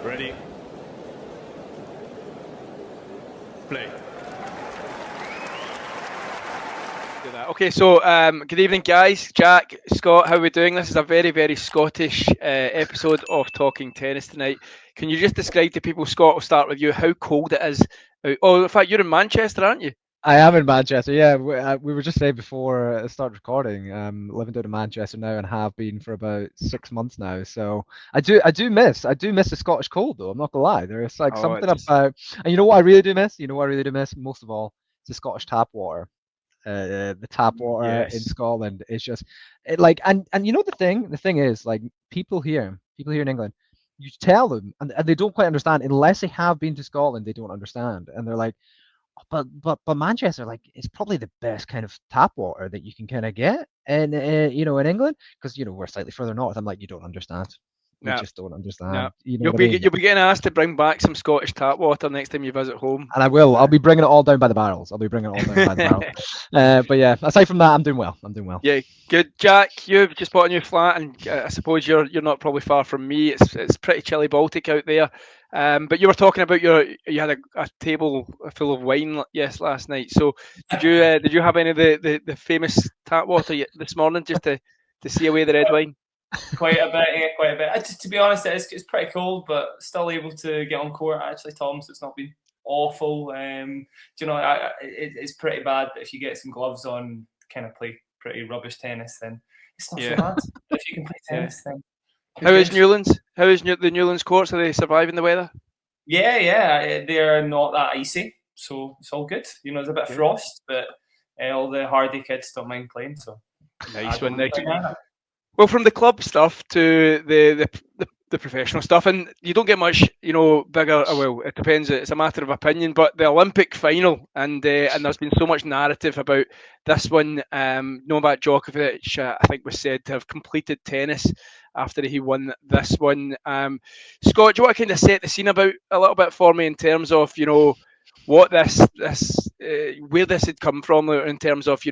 Ready. Play. Do that. Okay, so good evening, guys. Jack, Scott, how are we doing? This is a very, very Scottish episode of Talking Tennis tonight. Can you just describe to people, Scott, we'll start with you, how cold it is? Oh, in fact, you're in Manchester, aren't you? I am in Manchester. Yeah, we were just saying before I started recording. Living down in Manchester now and have been for about 6 months now. So I do miss the Scottish cold though. I'm not gonna lie. There's like Oh, something it's just, about, and you know what I really do miss. You know what I really do miss most of all. It's the Scottish tap water. The tap water in yes. Scotland is just and you know the thing is like people here in England, you tell them and they don't quite understand unless they have been to Scotland. They don't understand, and they're like, but Manchester, like, it's probably the best kind of tap water that you can kind of get in England, because we're slightly further north. I'm like, you don't understand. You No, just don't no. understand. You know You'll what I be mean? you'll be getting asked to bring back some Scottish tap water next time you visit home. And I will. I'll Uh, be bringing it all down by the barrels. I'll be bringing it all down by the barrels. But yeah, aside from that, I'm doing well. I'm doing well. Yeah, good. Jack, you've just bought a new flat, and I suppose you're not probably far from me. It's pretty chilly Baltic out there. But you were talking about you had a table full of wine yes last night. So did you have any of the famous tap water this morning just to see away the red wine? Quite a bit, yeah, quite a bit. To be honest, it's pretty cold, but still able to get on court. Actually, Tom, so it's not been awful. It's pretty bad. But if you get some gloves on, kind of play pretty rubbish tennis, then it's not so Yeah, bad. But if you can play yeah. tennis, then who How is cares? Newlands? How is the Newlands courts? Are they surviving the weather? Yeah, they're not that icy, so it's all good. There's a bit of Yeah. frost, but all the hardy kids don't mind playing. So I Nice one. don't Nice. mind. Well, from the club stuff to the professional stuff, and you don't get much, bigger. Well, it depends. It's a matter of opinion. But the Olympic final, and there's been so much narrative about this one. Novak Djokovic, I think, was said to have completed tennis after he won this one. Scott, do you want to kind of set the scene about a little bit for me in terms of what this where this had come from in terms of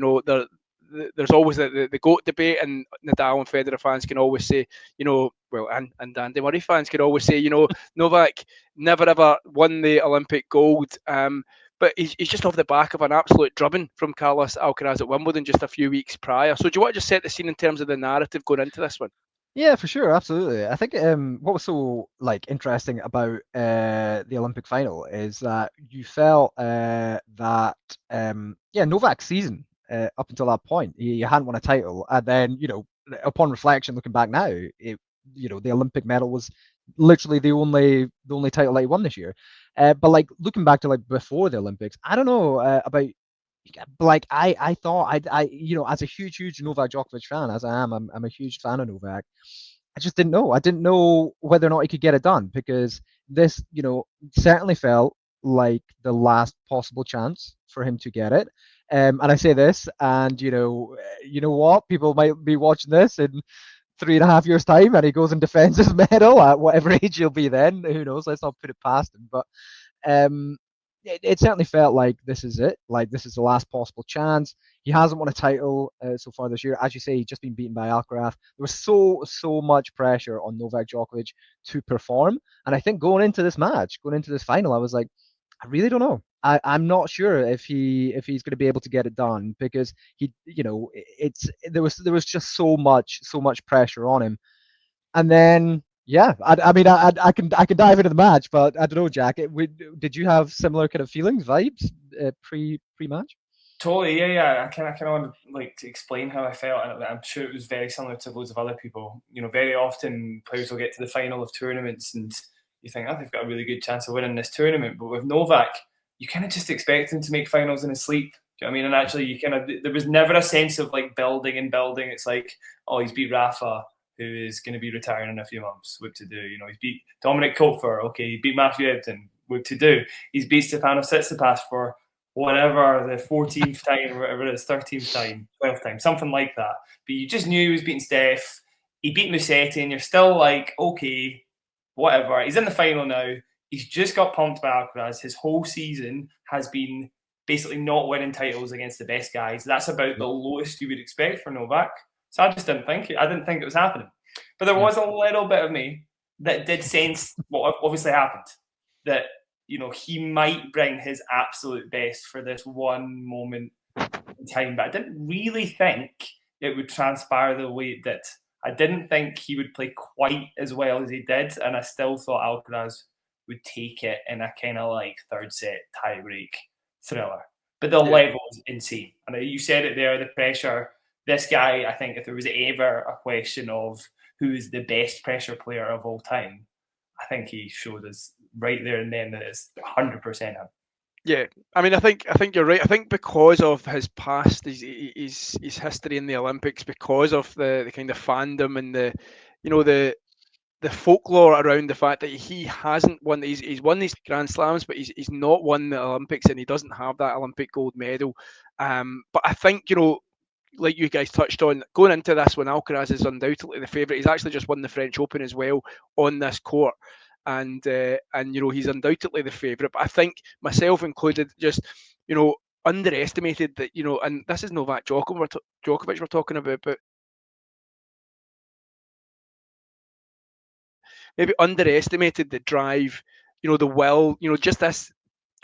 there's always the GOAT debate, and Nadal and Federer fans can always say, and Andy Murray fans can always say, Novak never ever won the Olympic gold. But he's just off the back of an absolute drubbing from Carlos Alcaraz at Wimbledon just a few weeks prior. So do you want to just set the scene in terms of the narrative going into this one? Yeah, for sure, absolutely. I think what was so interesting about the Olympic final is that you felt that Novak's season up until that point, he hadn't won a title, and then upon reflection, looking back now, the Olympic medal was literally the only title that he won this year. But like looking back to like before the Olympics, I don't know about, like, I thought as a huge Novak Djokovic fan, as I'm a huge fan of Novak. I just didn't know. I didn't know whether or not he could get it done, because this, certainly felt like the last possible chance for him to get it. And I say this, and what? People might be watching this in 3.5 years' time, and he goes and defends his medal at whatever age he'll be then. Who knows? Let's not put it past him. But um, it certainly felt like this is it. Like, this is the last possible chance. He hasn't won a title so far this year. As you say, he's just been beaten by Alcaraz. There was so much pressure on Novak Djokovic to perform. And I think going into this match, going into this final, I was like, I really don't know. I'm not sure if he's going to be able to get it done, because there was just so much pressure on him. And then, yeah, I mean, I can dive into the match, but I don't know, Jack. Did you have similar kind of feelings, vibes, pre-match? Totally, yeah. I kind of want to like to explain how I felt, and I'm sure it was very similar to loads of other people. Very often players will get to the final of tournaments, and you think, oh, they've got a really good chance of winning this tournament. But with Novak, you kind of just expect him to make finals in his sleep. Do you know what I mean? And actually, there was never a sense of like building and building. It's like, oh, he's beat Rafa, who is going to be retiring in a few months. What to do? He's beat Dominic Koepfer. Okay, he beat Matthew Ebden. What to do? He's beat Stefano Tsitsipas for whatever, the 14th time, or whatever it is, 13th time, 12th time, something like that. But you just knew he was beating Steph. He beat Musetti, and you're still like, okay, whatever. He's in the final now. He's just got pumped by Alcaraz. His whole season has been basically not winning titles against the best guys. That's about the lowest you would expect for Novak. So I just didn't think it. I didn't think it was happening. But there was a little bit of me that did sense what obviously happened. That, he might bring his absolute best for this one moment in time, but I didn't really think it would transpire the way it did. I didn't think he would play quite as well as he did, and I still thought Alcaraz would take it in a kind of like third set tie-break thriller. But the level is insane. And you said it there, the pressure. This guy, I think if there was ever a question of who is the best pressure player of all time, I think he showed us right there and then that it's 100% him. Yeah, I mean, I think you're right. I think because of his past, his history in the Olympics, because of the kind of fandom and the folklore around the fact that he hasn't won. He's won these Grand Slams, but he's not won the Olympics, and he doesn't have that Olympic gold medal. But I think, like you guys touched on, going into this when Alcaraz is undoubtedly the favourite, he's actually just won the French Open as well on this court. And he's undoubtedly the favourite. But I think, myself included, just underestimated that, and this is Novak Djokovic we're talking about, but maybe underestimated the drive, the will, just this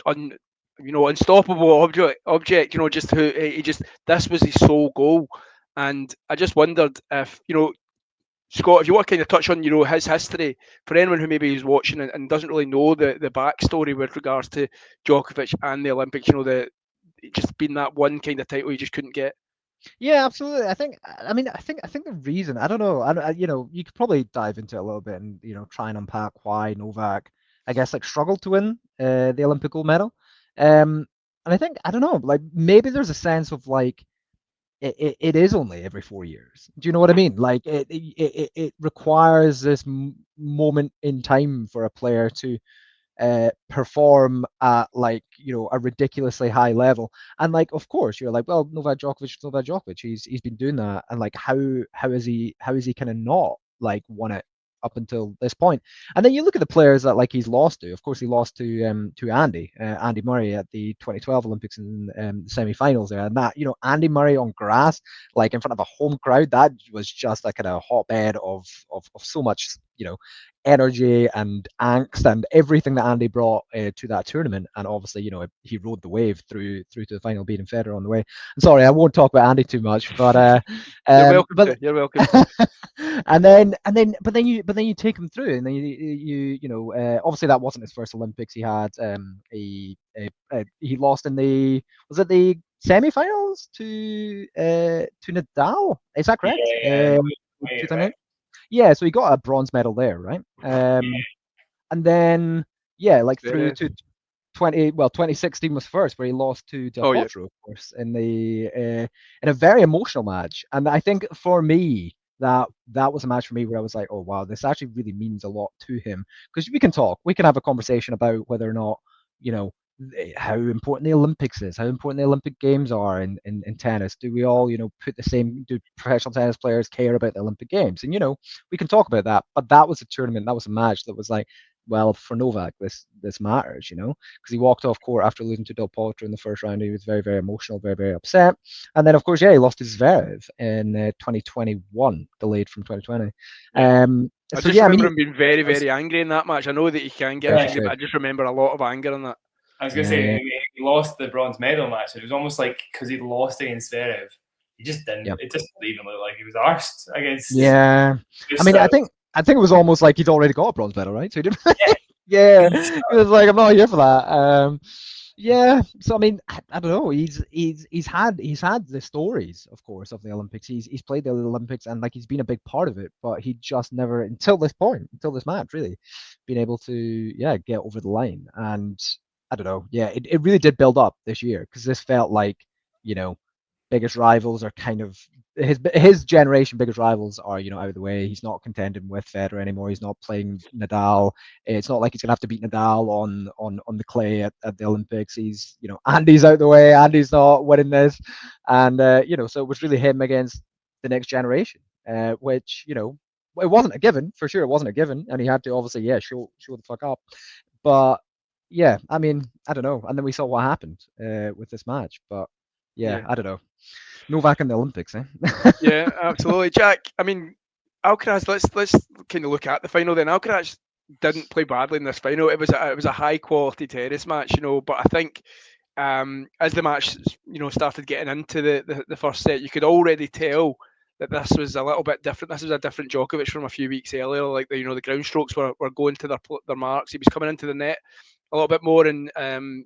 unstoppable object, just who this was his sole goal. And I just wondered if, Scott, if you want to kind of touch on, his history for anyone who maybe is watching and doesn't really know the backstory with regards to Djokovic and the Olympics, just being that one kind of title he just couldn't get. Yeah, absolutely. I think the reason, I don't know, you could probably dive into it a little bit and try and unpack why Novak, I guess, like struggled to win the Olympic gold medal. And I think, I don't know, like maybe there's a sense of like it is only every 4 years. Do you know what I mean? Like it requires this moment in time for a player to perform at like a ridiculously high level. And like, of course, you're like, well, Novak Djokovic, he's been doing that, and like how is he kind of not like won it up until this point? And then you look at the players that like he's lost to. Of course, he lost to Andy Murray at the 2012 Olympics in the semi-finals there, and that Andy Murray on grass, like in front of a home crowd, that was just like a hotbed of so much energy and angst and everything that Andy brought to that tournament. And obviously, he rode the wave through to the final, beating Federer on the way. I'm sorry, I won't talk about Andy too much, but you're welcome. and then you take him through, and then obviously that wasn't his first Olympics. He had he lost in the semi-finals to Nadal. Is that correct? Right. Yeah, so he got a bronze medal there, right? And then like through to 2016 was first, where he lost to Del Potro, of course, in a very emotional match. And I think for me, that was a match for me where I was like, oh wow, this actually really means a lot to him. Because we can have a conversation about whether or not how important the Olympics is, how important the Olympic Games are in tennis. Do we all, do professional tennis players care about the Olympic Games? And, we can talk about that. But that was a tournament, that was a match that was like, well, for Novak, this matters, because he walked off court after losing to Del Potro in the first round. He was very, very emotional, very, very upset. And then, of course, he lost to Zverev in 2021, delayed from 2020. I remember him being very, very angry in that match. I know that he can get angry, but I just remember a lot of anger in that. I was going to say, he lost the bronze medal match. It was almost like because he'd lost against Zverev, he just didn't. It just didn't even look like he was arsed against. Yeah, I mean, I think it was almost like he'd already got a bronze medal, right? So he didn't. Yeah, he was like, I'm not here for that. Yeah, so I mean, I don't know. He's had the stories, of course, of the Olympics. He's played the Olympics, and like he's been a big part of it, but he just never, until this match, really, been able to get over the line. And I don't know. Yeah, it really did build up this year, because this felt like, biggest rivals are kind of his generation. Biggest rivals are out of the way. He's not contending with Federer anymore. He's not playing Nadal. It's not like he's gonna have to beat Nadal on the clay at the Olympics. He's Andy's out of the way. Andy's not winning this, and so it was really him against the next generation, which it wasn't a given, for sure. It wasn't a given, and he had to obviously show the fuck up. But yeah, I mean, I don't know. And then we saw what happened with this match. But yeah, I don't know. Novak in the Olympics, eh? Yeah, absolutely. Jack, I mean, Alcaraz, let's kind of look at the final then. Alcaraz didn't play badly in this final. It was a high quality tennis match, but I think as the match started getting into the first set, you could already tell that this was a little bit different. This was a different Djokovic from a few weeks earlier. Like the ground strokes were going to their marks. He was coming into the net a little bit more, and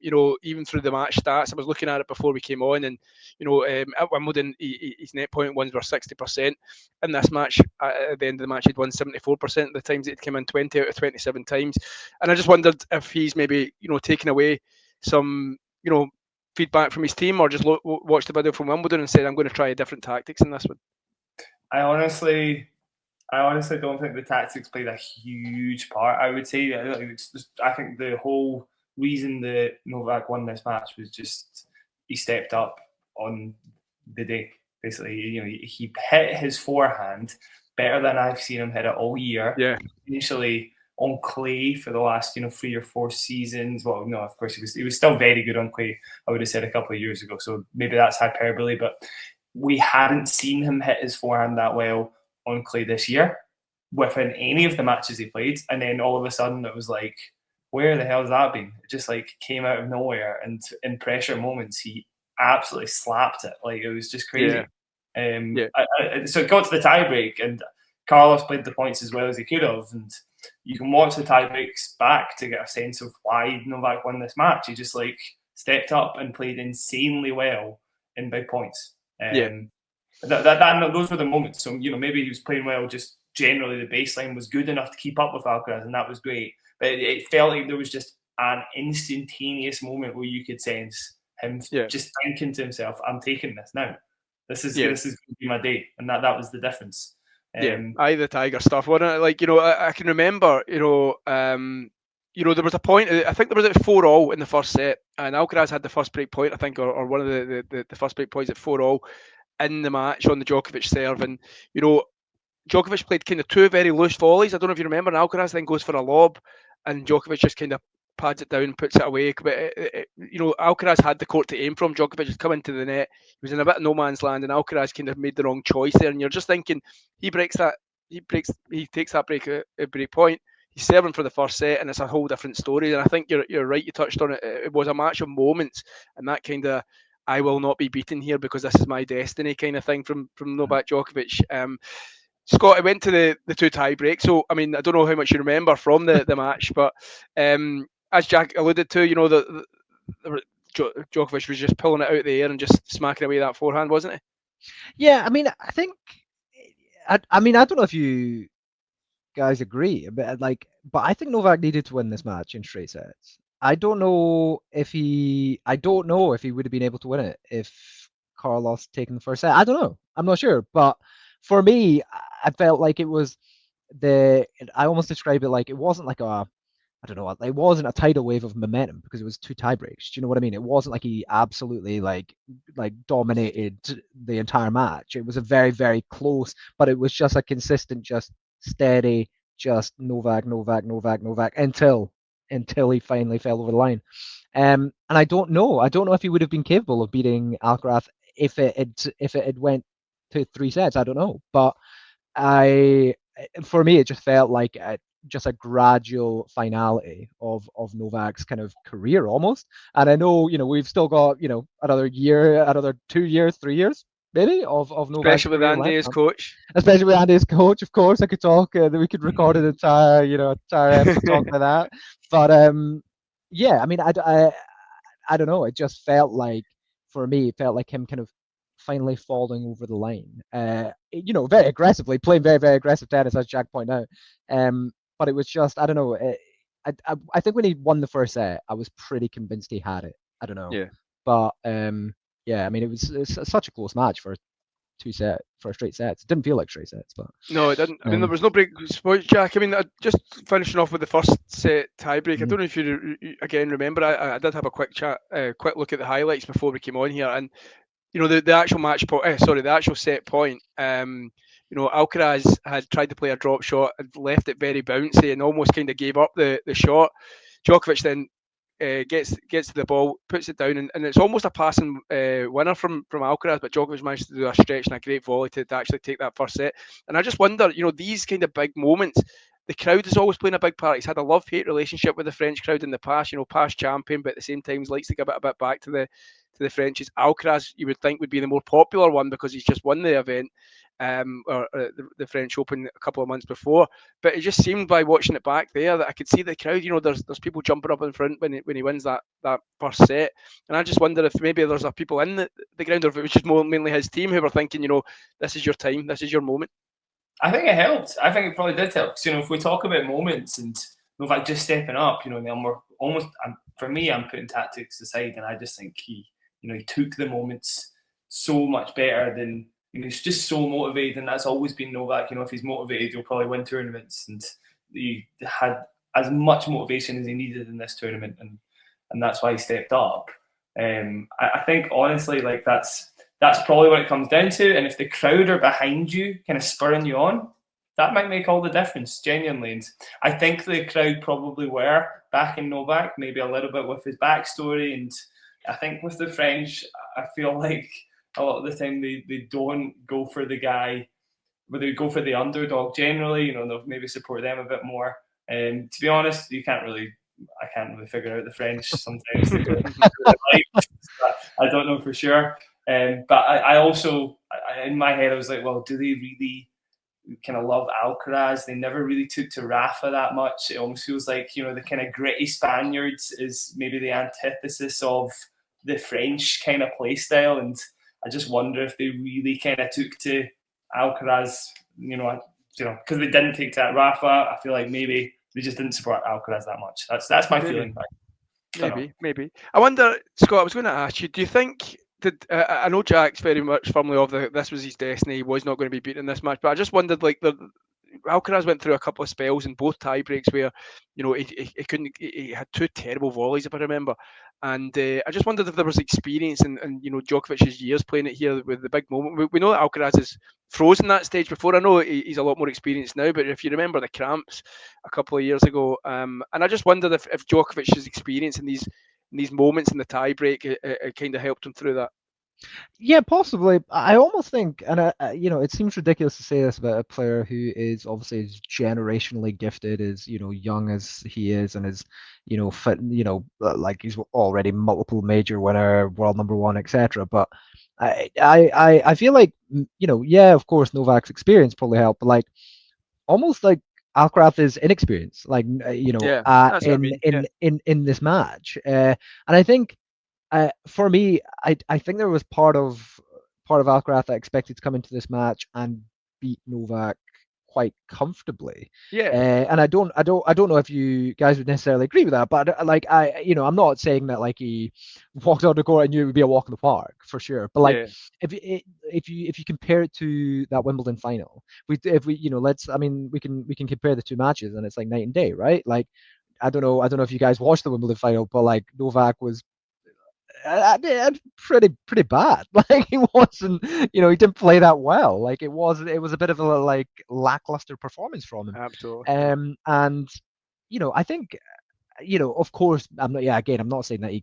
even through the match stats, I was looking at it before we came on, and at Wimbledon, his net point wins were 60%. In this match, at the end of the match, he'd won 74% of the times that he'd come in, 20 out of 27 times, and I just wondered if he's maybe taken away some feedback from his team, or just watched the video from Wimbledon and said, I'm going to try a different tactics in this one. I honestly don't think the tactics played a huge part. I would say I think the whole reason that Novak won this match was just he stepped up on the day. Basically, he hit his forehand better than I've seen him hit it all year. Yeah. Initially on clay for the last 3 or 4 seasons. Well, no, of course he was still very good on clay. I would have said a couple of years ago. So maybe that's hyperbole, but we hadn't seen him hit his forehand that well on clay this year within any of the matches he played. And then all of a sudden it was like, where the hell has that been? It just came out of nowhere. And in pressure moments, he absolutely slapped it. It was just crazy. Yeah. So it got to the tiebreak, and Carlos played the points as well as he could have. And you can watch the tiebreaks back to get a sense of why Novak won this match. He just stepped up and played insanely well in big points. Those were the moments. So maybe he was playing well. Just generally, the baseline was good enough to keep up with Alcaraz, and that was great. But it felt like there was just an instantaneous moment where you could sense him just thinking to himself, "I'm taking this now. This is going to be my day," and that was the difference. The Tiger stuff, wasn't it? I can remember, there was a point. I think there was 4-4 in the first set, and Alcaraz had the first break point, I think, or one of the first break points at 4-4 in the match on the Djokovic serve, and Djokovic played kind of 2 very loose volleys. I don't know if you remember, and Alcaraz then goes for a lob, and Djokovic just kind of pads it down, puts it away. But Alcaraz had the court to aim from. Djokovic had come into the net. He was in a bit of no man's land, and Alcaraz kind of made the wrong choice there. And you're just thinking, he takes that break point. He's serving for the first set, and it's a whole different story. And I think you're right. You touched on it. It was a match of moments, and that kind of I will not be beaten here because this is my destiny kind of thing from Novak Djokovic. Scott, I went to the 2 tie breaks, so I mean I don't know how much you remember from the match, but as Jack alluded to, Djokovic was just pulling it out of the air and just smacking away that forehand, wasn't he? Yeah, I mean, I think, I don't know if you guys agree, but I think Novak needed to win this match in straight sets. I don't know if he would have been able to win it if Carlos taken the first set. I don't know. I'm not sure, but for me, I felt like it was I almost describe it like it wasn't like it wasn't a tidal wave of momentum because it was 2 tie breaks. Do you know what I mean? It wasn't like he absolutely like dominated the entire match. It was a very, very close, but it was just a consistent, just steady, just Novak until he finally fell over the line. And I don't know if he would have been capable of beating Alcaraz if it had went to 3 sets. I don't know, but for me, it just felt like just a gradual finality of Novak's kind of career almost. And I know, we've still got, another year, another 2 years, 3 years, maybe of Novak. Especially with Andy as coach. Especially with Andy as coach, of course. I could talk, we could record an entire episode talking about that. But I mean, I don't know. It just felt like, for me, it felt like him kind of finally falling over the line. Very aggressively, playing very, very aggressive tennis, as Jack pointed out. But it was just, I don't know. I think when he won the first set, I was pretty convinced he had it. I don't know. Yeah. But I mean, it's such a close match for straight sets. It didn't feel like straight sets, but no, it didn't. I mean, there was no break. Jack, I mean, just finishing off with the first set tiebreak. I don't know if you again remember. I did have a quick look at the highlights before we came on here, and the actual the actual set point. Alcaraz had tried to play a drop shot and left it very bouncy and almost kind of gave up the shot. Djokovic then gets to the ball, puts it down, and it's almost a passing winner from Alcaraz, but Djokovic managed to do a stretch and a great volley to actually take that first set. And I just wonder, these kind of big moments, the crowd is always playing a big part. He's had a love-hate relationship with the French crowd in the past, past champion, but at the same time, he likes to give it a bit back to the Frenchies. Alcaraz, you would think, would be the more popular one because he's just won the event, or the French Open a couple of months before. But it just seemed by watching it back there that I could see the crowd. There's people jumping up in front when he wins that first set, and I just wonder if maybe there's people in the ground, or if it was just mainly his team who were thinking, this is your time, this is your moment. I think it helped. I think it probably did help. If we talk about moments and Novak just stepping up, for me, I'm putting tactics aside, and I just think he took the moments so much better than. He's just so motivated, and that's always been Novak. If he's motivated, he'll probably win tournaments, and he had as much motivation as he needed in this tournament, and that's why he stepped up. I think honestly, that's probably what it comes down to. And if the crowd are behind you, kind of spurring you on, that might make all the difference, genuinely. And I think the crowd probably were backing Novak, maybe a little bit with his backstory, and I think with the French, I feel like a lot of the time they don't go for the guy, but they go for the underdog generally. They'll maybe support them a bit more. To be honest, I can't really figure out the French sometimes. I don't know for sure. But I also, in my head, I was like, well, do they really kind of love Alcaraz? They never really took to Rafa that much. It almost feels like, the kind of gritty Spaniards is maybe the antithesis of the French kind of play style. And I just wonder if they really kind of took to Alcaraz, because they didn't take to Rafa. I feel like maybe they just didn't support Alcaraz that much. That's my feeling. Maybe. I wonder, Scott, I was going to ask you, do you think that, I know Jack's very much firmly of this was his destiny, he was not going to be beaten in this match, but I just wondered, Alcaraz went through a couple of spells in both tie breaks where, he couldn't. He had two terrible volleys, if I remember, and I just wondered if there was experience and Djokovic's years playing it here with the big moment. We know that Alcaraz has frozen that stage before. I know he's a lot more experienced now, but if you remember the cramps a couple of years ago, and I just wondered if Djokovic's experience in these moments in the tie break it kind of helped him through that. Yeah, possibly. I almost think, and it seems ridiculous to say this about a player who is obviously as generationally gifted, as young as he is, and is fit, like he's already multiple major winner, world number one, etc. But I feel like yeah, of course Novak's experience probably helped, but almost like Alcaraz is inexperienced, in this match, and I think. For me, I think there was part of Alcaraz that I expected to come into this match and beat Novak quite comfortably. Yeah. And I don't know if you guys would necessarily agree with that, but I'm not saying that he walked on the court and knew it would be a walk in the park for sure. But if you compare it to that Wimbledon final, we can compare the two matches and it's like night and day, right? I don't know if you guys watched the Wimbledon final, but Novak was pretty bad. He wasn't, he didn't play that well. It was a bit of a lackluster performance from him. Absolutely. And I think, of course, I'm not saying that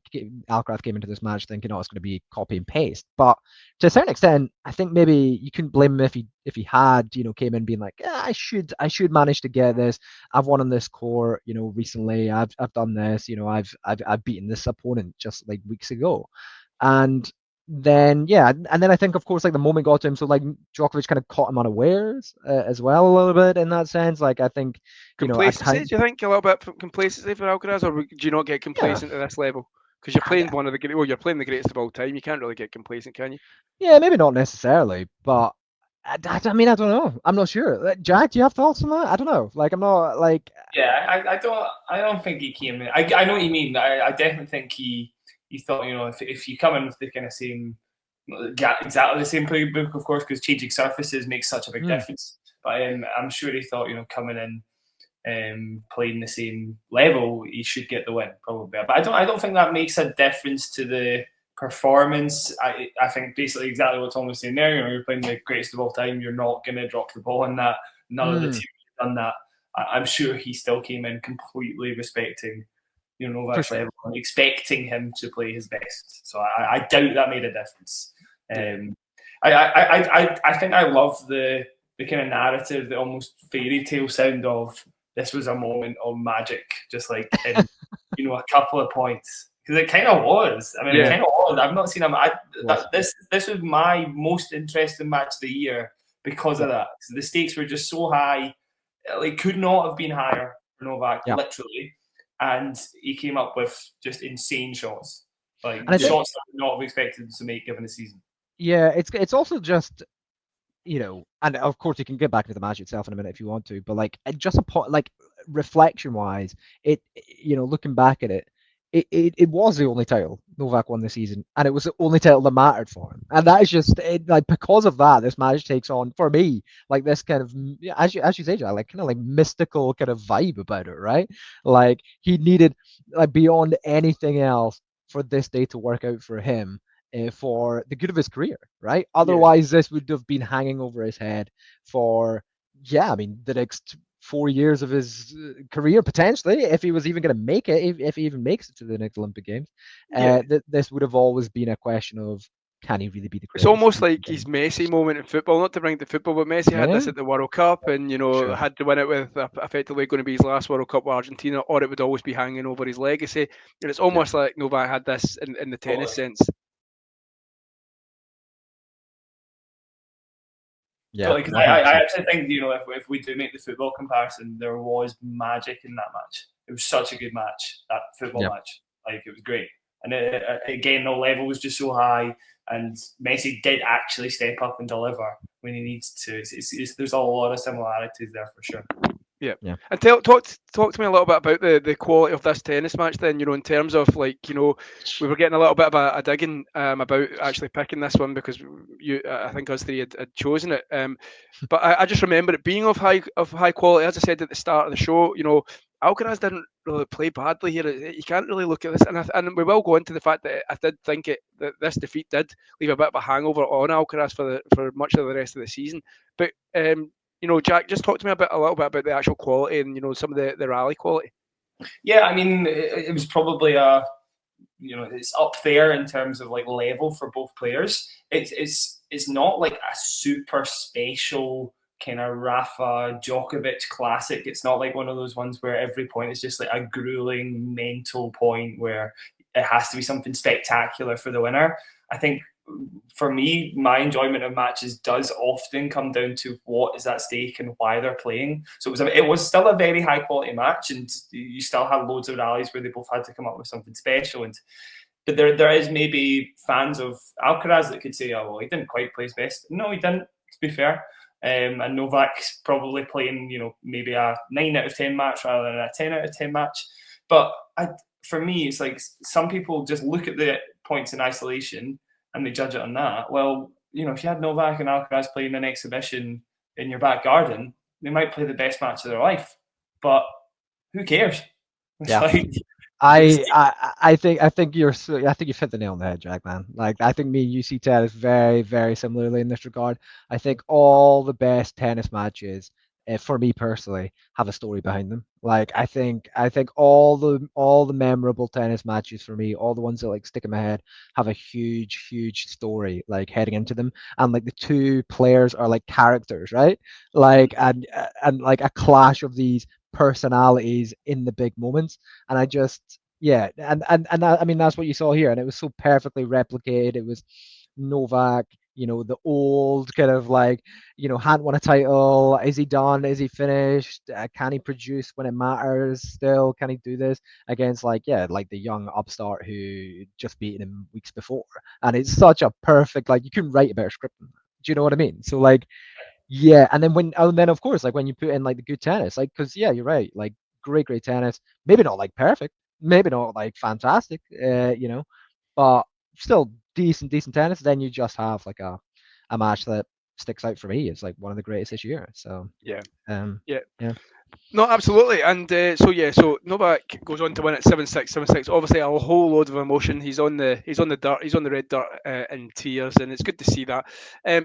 Alcaraz came into this match thinking, it's going to be copy and paste, but to a certain extent, I think maybe you couldn't blame him if he had, came in being like, I should manage to get this. I've won on this court, recently. I've done this. I've beaten this opponent just weeks ago, and then I think of course the moment got to him, so Djokovic kind of caught him unawares as well a little bit in that sense. I think complacency. Do you think a little bit of complacency for Alcaraz, or do you not get complacent at this level? Because you're playing you're playing the greatest of all time. You can't really get complacent, can you? Yeah, maybe not necessarily, but I don't know. I'm not sure. Jack, do you have thoughts on that? I don't know. I'm not Yeah, I don't think he came in. I know what you mean. I definitely think he thought, if you come in with the kind of same, exactly the same playbook, of course, because changing surfaces makes such a big difference. But I'm sure he thought, coming in, playing the same level, he should get the win probably. But I don't think that makes a difference to the performance. I think basically exactly what Tom was saying there. You're playing the greatest of all time. You're not going to drop the ball on that. None of the teams have done that. I'm sure he still came in completely respecting Novak's level, and expecting him to play his best. So I doubt that made a difference. I think I love the kind of narrative, the almost fairy tale sound of this was a moment of magic, just like in a couple of points, because it kind of was. I mean, it kind of was. I've not seen him. This was my most interesting match of the year because of that. The stakes were just so high, like could not have been higher for Novak, literally. And he came up with just insane shots, like shots that I would not have expected him to make given the season. Yeah, it's also just, and of course you can get back into the match itself in a minute if you want to, but like just reflection wise, looking back at it, it was the only title Novak won this season, and it was the only title that mattered for him, and that is just like because of that, this match takes on for me like this kind of, as you say, Jack, like kind of like mystical kind of vibe about it, right? Like he needed, like beyond anything else, for this day to work out for him. For the good of his career, right? Otherwise, this would have been hanging over his head for, the next 4 years of his career, potentially, if he was even going to make it, if he even makes it to the next Olympic Games. This would have always been a question of, can he really be the greatest? It's almost like his Messi moment in football, not to bring to football, but Messi had this at the World Cup and, had to win it with effectively going to be his last World Cup with Argentina, or it would always be hanging over his legacy. And it's almost like Novak had this in the tennis sense. Yeah, like, I actually think, if we do make the football comparison, there was magic in that match. It was such a good match, that football match. Like, it was great. And again, the level was just so high, and Messi did actually step up and deliver when he needs to. There's a lot of similarities there for sure. Yeah. And talk to me a little bit about the quality of this tennis match then, in terms of like, we were getting a little bit of a digging about actually picking this one because I think us three had chosen it. But I just remember it being of high quality. As I said at the start of the show, Alcaraz didn't really play badly here. You can't really look at this, and we will go into the fact that I did think that this defeat did leave a bit of a hangover on Alcaraz for much of the rest of the season. But Jack, just talk to me a little bit about the actual quality and some of the rally quality. Yeah, I mean, it was probably it's up there in terms of like level for both players. It's not like a super special kind of Rafa Djokovic classic. It's not like one of those ones where every point is just like a grueling mental point where it has to be something spectacular for the winner. I think for me, my enjoyment of matches does often come down to what is at stake and why they're playing. So it was still a very high quality match, and you still had loads of rallies where they both had to come up with something special. But there is maybe fans of Alcaraz that could say, "Oh, well, he didn't quite play his best." No, he didn't. To be fair, and Novak's probably playing, maybe a 9 out of 10 match rather than a 10 out of 10 match. But for me, it's like some people just look at the points in isolation and they judge it on that. Well, if you had Novak and Alcaraz playing an exhibition in your back garden, they might play the best match of their life. But who cares? It's I think you've hit the nail on the head, Jack, man. Like, I think me and you see tennis very, very similarly in this regard. I think all the best tennis matches, for me personally, have a story behind them. Like, I think all the memorable tennis matches for me, all the ones that like stick in my head, have a huge, huge story like heading into them, and like the two players are like characters, right? Like, and like a clash of these personalities in the big moments, and I just and that, I mean, that's what you saw here, and it was so perfectly replicated. It was Novak, the old kind of like, hadn't won a title. Is he done? Is he finished? Can he produce when it matters still? Can he do this against like the young upstart who just beaten him weeks before? And it's such a perfect, like, you couldn't write a better script than that. Do you know what I mean? So like, and then of course, like when you put in like the good tennis, like, because you're right, like great tennis, maybe not like perfect, maybe not like fantastic, but still decent tennis. Then you just have like a match that sticks out for me. It's like one of the greatest this year. So yeah. No, absolutely. And so Novak goes on to win at 7-6, 7-6. Obviously, a whole load of emotion. He's on the dirt. He's on the red dirt in tears, and it's good to see that.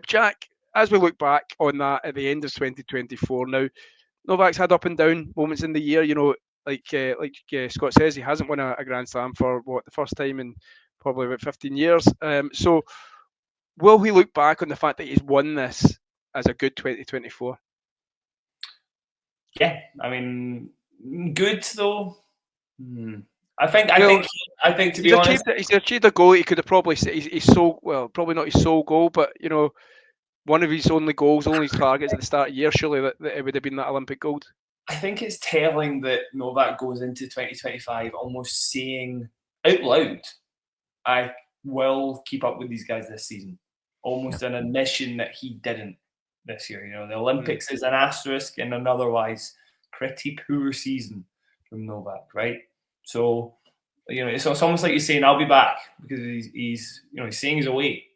Jack, as we look back on that at the end of 2024, now Novak's had up and down moments in the year. Scott says, he hasn't won a Grand Slam for the first time in probably about 15 years. So will he look back on the fact that he's won this as a good 2024? Yeah, I mean, good though. I think to be honest, he's achieved a goal. He could have probably he's probably not his sole goal, but one of his only goals, only his targets at the start of the year. Surely that it would have been that Olympic gold. I think it's telling that Novak goes into 2025 almost saying out loud, "I will keep up with these guys this season." Almost an admission that he didn't this year. The Olympics is an asterisk in an otherwise pretty poor season from Novak, right? So, it's almost like he's saying, "I'll be back," because he's saying he's away,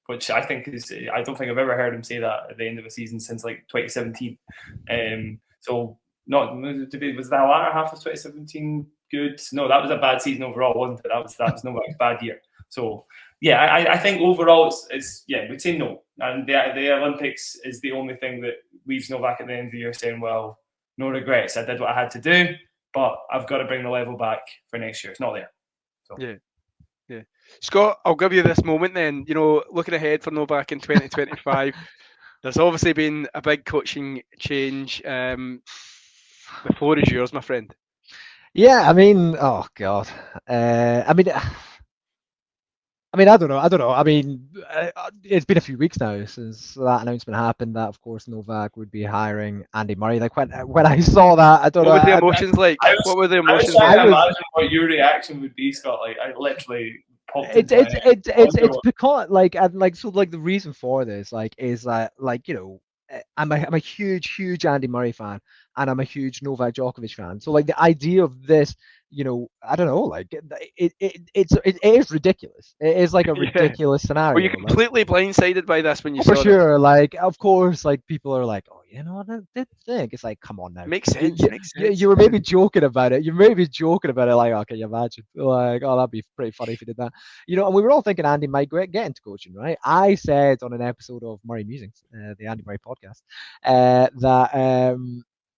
which I think I don't think I've ever heard him say that at the end of a season since like 2017. So was the latter half of 2017 good? No, that was a bad season overall, wasn't it? That was Novak's bad year. So yeah, I think overall we'd say no. And the Olympics is the only thing that leaves Novak at the end of the year saying, well, no regrets. I did what I had to do, but I've got to bring the level back for next year. It's not there. So. Yeah. Scott, I'll give you this moment then. Looking ahead for Novak in 2025, there's obviously been a big coaching change. The floor is yours, my friend. Yeah, I mean, oh God. I mean, I don't know. I mean, it's been a few weeks now since that announcement happened that, of course, Novak would be hiring Andy Murray. Like when I saw that, I don't know. What were the emotions like? What were the emotions like? I was trying to imagine what your reaction would be, Scott. Like I literally. It's because the reason for this is that I'm a huge Andy Murray fan, and I'm a huge Novak Djokovic fan. So the idea of this, I don't know, it is ridiculous. It is like a ridiculous scenario. Were you completely blindsided by this when you saw it? For sure. Of course, people are like, oh, I did think. It's like, come on now. Makes sense. You were maybe joking about it. Like, oh, can you imagine? Like, oh, that'd be pretty funny if he did that. And we were all thinking Andy might get into coaching, right? I said on an episode of Murray Musings, the Andy Murray podcast, that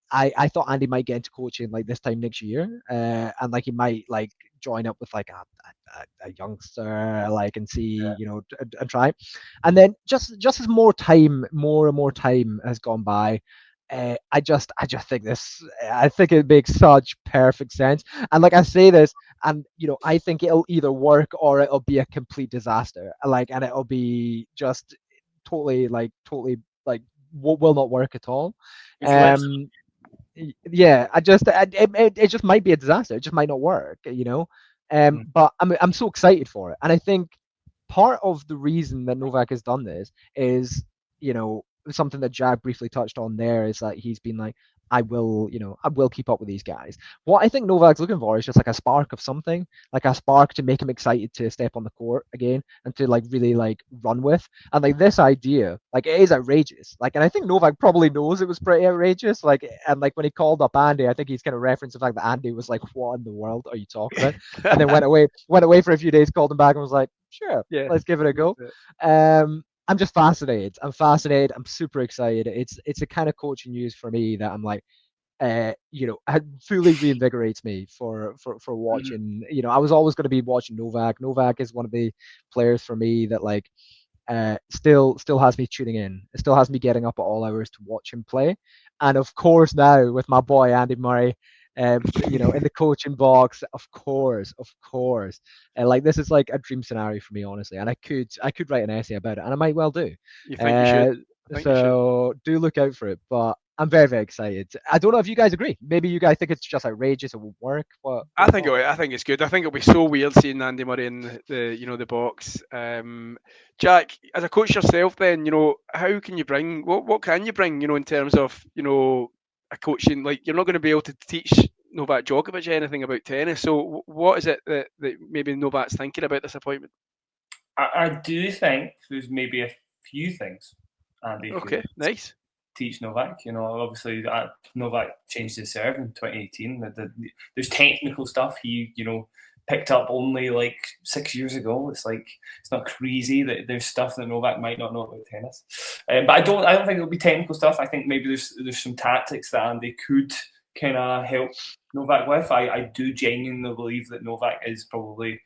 I thought Andy might get into coaching this time next year, and he might join up with a youngster, and see, and try. And then just as more and more time has gone by, I just think it makes such perfect sense. And I say this, and I think it'll either work or it'll be a complete disaster. And it'll be just totally will not work at all. Yeah, it just might be a disaster. It just might not work, But I'm so excited for it, and I think part of the reason that Novak has done this is, something that Jack briefly touched on there, is that he's been like, I will keep up with these guys. What I think Novak's looking for is just a spark of something, a spark to make him excited to step on the court again and to really run with. And this idea, it is outrageous. And I think Novak probably knows it was pretty outrageous. And when he called up Andy, I think he's kind of referenced the fact that Andy was like, "What in the world are you talking about?" And then went away for a few days, called him back, and was like, "Sure, yeah, let's give it a go." I'm just fascinated. I'm super excited. It's a kind of coaching news for me that I'm like, it fully reinvigorates me for watching. I was always going to be watching Novak. Novak is one of the players for me that still has me tuning in. It still has me getting up at all hours to watch him play. And of course now with my boy Andy Murray, in the coaching box, of course. This is a dream scenario for me, honestly. And I could write an essay about it, and I might well do. You think you should? So do look out for it. But I'm very, very excited. I don't know if you guys agree. Maybe you guys think it's just outrageous. It won't work. I think it's good. I think it'll be so weird seeing Andy Murray in the box. Jack, as a coach yourself, then how can you bring what can you bring in terms of a coaching, you're not going to be able to teach Novak Djokovic anything about tennis. So what is it that maybe Novak's thinking about this appointment? I do think there's maybe a few things Andy could nice. teach Novak. Obviously Novak changed his serve in 2018. There's technical stuff he picked up only 6 years ago. It's not crazy that there's stuff that Novak might not know about tennis. But I don't think it'll be technical stuff. I think maybe there's some tactics that Andy could kind of help Novak with. I do genuinely believe that Novak is probably,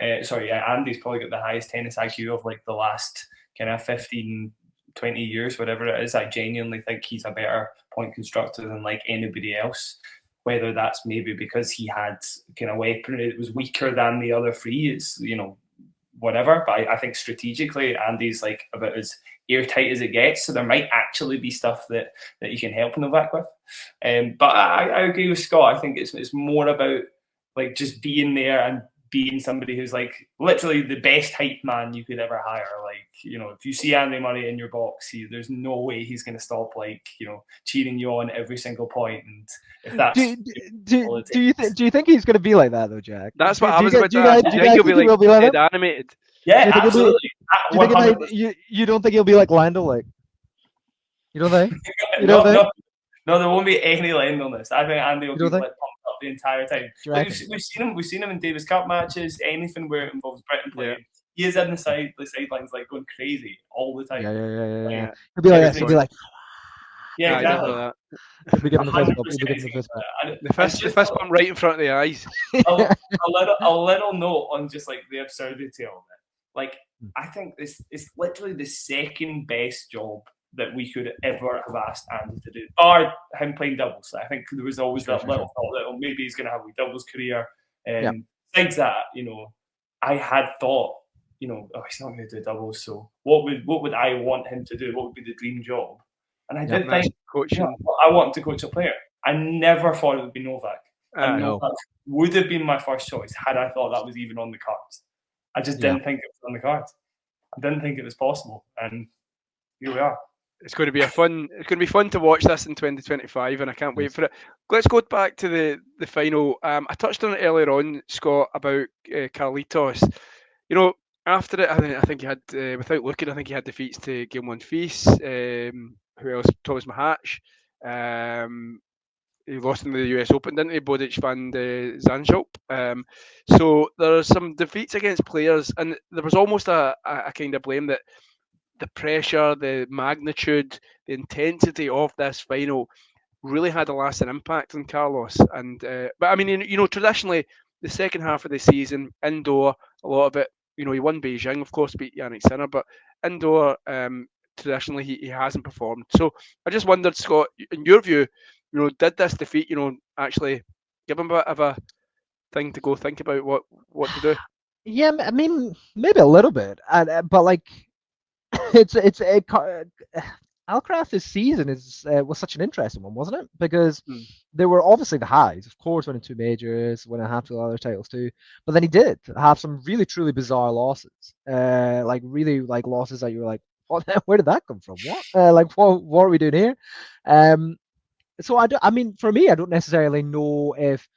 Andy's probably got the highest tennis IQ of like the last kind of 15, 20 years, whatever it is. I genuinely think he's a better point constructor than like anybody else. Whether that's maybe because he had kind of weapon, it was weaker than the other three, it's, whatever. But I think strategically, Andy's like about as airtight as it gets. So there might actually be stuff that you can help Novak with. But I agree with Scott. I think it's more about like just being there and being somebody who's like literally the best hype man you could ever hire. Like, if you see Andy Murray in your box, there's no way he's going to stop like, cheering you on every single point. And if that's do you think he's going to be like that though, Jack? That's what I was about to ask. Do you think he'll be like dead animated? Yeah, absolutely. You don't think he'll be like Lando? Like, you don't think? No, there won't be any land on this. I think Andy will be like pumped up the entire time. We've seen him in Davis Cup matches, anything where it involves Britain playing. Yeah. He is in the sidelines like going crazy all the time. Yeah. He'll be like, yeah, exactly. He'll be giving the fist bump right in front of the eyes. a little note on just like the absurdity of it. Like, I think this is literally the second best job that we could ever have asked Andy to do, or him playing doubles. I think there was always that little thought that maybe he's going to have a doubles career. Besides that, I had thought, he's not going to do doubles. So what would I want him to do? What would be the dream job? And I did think, coaching. I want to coach a player. I never thought it would be Novak. Novak would have been my first choice had I thought that was even on the cards. I just didn't think it was on the cards. I didn't think it was possible, and here we are. It's going to be fun to watch this in 2025, and I can't wait for it. Let's go back to the final. I touched on it earlier on, Scott, about Carlitos. After it, I think he had, without looking, I think he had defeats to Gilman Fils. Who else? Thomas Mahatch. He lost in the US Open, didn't he? Bodic van de Zandschulp. So there's some defeats against players, and there was almost a kind of blame that the pressure, the magnitude, the intensity of this final really had a lasting impact on Carlos. And but I mean, traditionally the second half of the season, indoor, a lot of it, he won Beijing, of course, beat Yannick Sinner, but indoor, traditionally he hasn't performed. So I just wondered, Scott, in your view, did this defeat, actually give him a bit of a thing to go think about what to do? Yeah, I mean, maybe a little bit, but like, Alcaraz's season was such an interesting one, wasn't it? Because there were obviously the highs, of course, winning 2 majors, winning a handful of other titles too. But then he did have some really truly bizarre losses, like really like losses that you were like, where did that come from? What are we doing here? So I mean, for me, I don't necessarily know if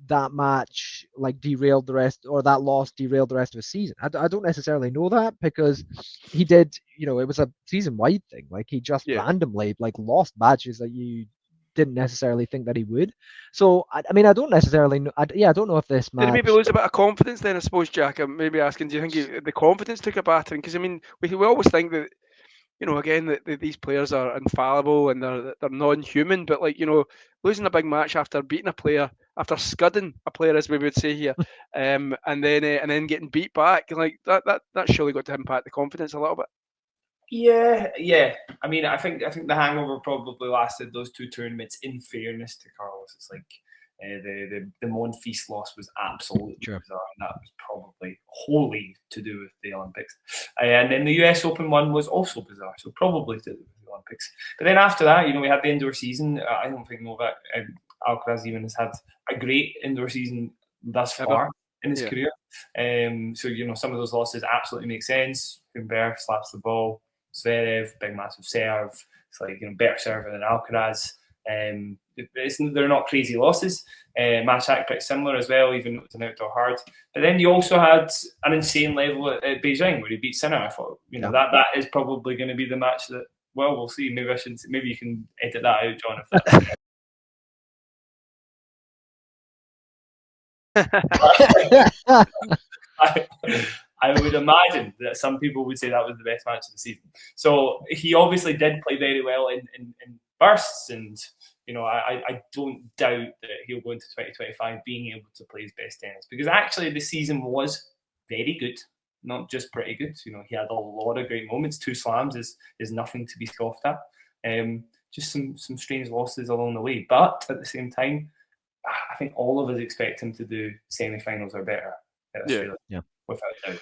that match like derailed the rest, or that loss derailed the rest of his season. I don't necessarily know that, because he did, it was a season-wide thing. Like, he just randomly like lost matches that you didn't necessarily think that he would. So I mean, I don't necessarily know. I don't know if this match. Did he maybe lose a bit of confidence then? I suppose, Jack. I'm maybe asking, do you think the confidence took a battering? Because I mean, we always think that, again, that these players are infallible and they're non-human, but like, losing a big match after beating a player, after scudding a player, as we would say here, and then getting beat back, like that surely got to impact the confidence a little bit. Yeah. I mean, I think the hangover probably lasted those 2 tournaments. In fairness to Carlos, it's like the Monfils loss was absolutely bizarre, and that was probably wholly to do with the Olympics. And then the US Open one was also bizarre, so probably to do with the Olympics. But then after that, we had the indoor season. I don't think Novak, Alcaraz even has had a great indoor season thus far in his career. So some of those losses absolutely make sense. Humbert slaps the ball. Zverev, big massive serve. It's like better server than Alcaraz. They're not crazy losses. Match-act pretty similar as well, even though it's an outdoor hard. But then you also had an insane level at Beijing where he beat Sinner. I thought that is probably going to be the match that. Well, we'll see. Maybe you can edit that out, John, if that's. I would imagine that some people would say that was the best match of the season. So he obviously did play very well in bursts, and you know, I don't doubt that he'll go into 2025 being able to play his best tennis, because actually the season was very good, not just pretty good. You know, he had a lot of great moments. 2 slams is nothing to be scoffed at. Just some strange losses along the way, but at the same time, I think all of us expect him to do semi-finals or better at Australia, without doubt.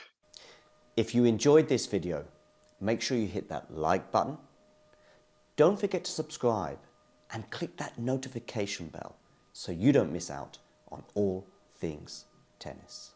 If you enjoyed this video, make sure you hit that like button. Don't forget to subscribe and click that notification bell so you don't miss out on all things tennis.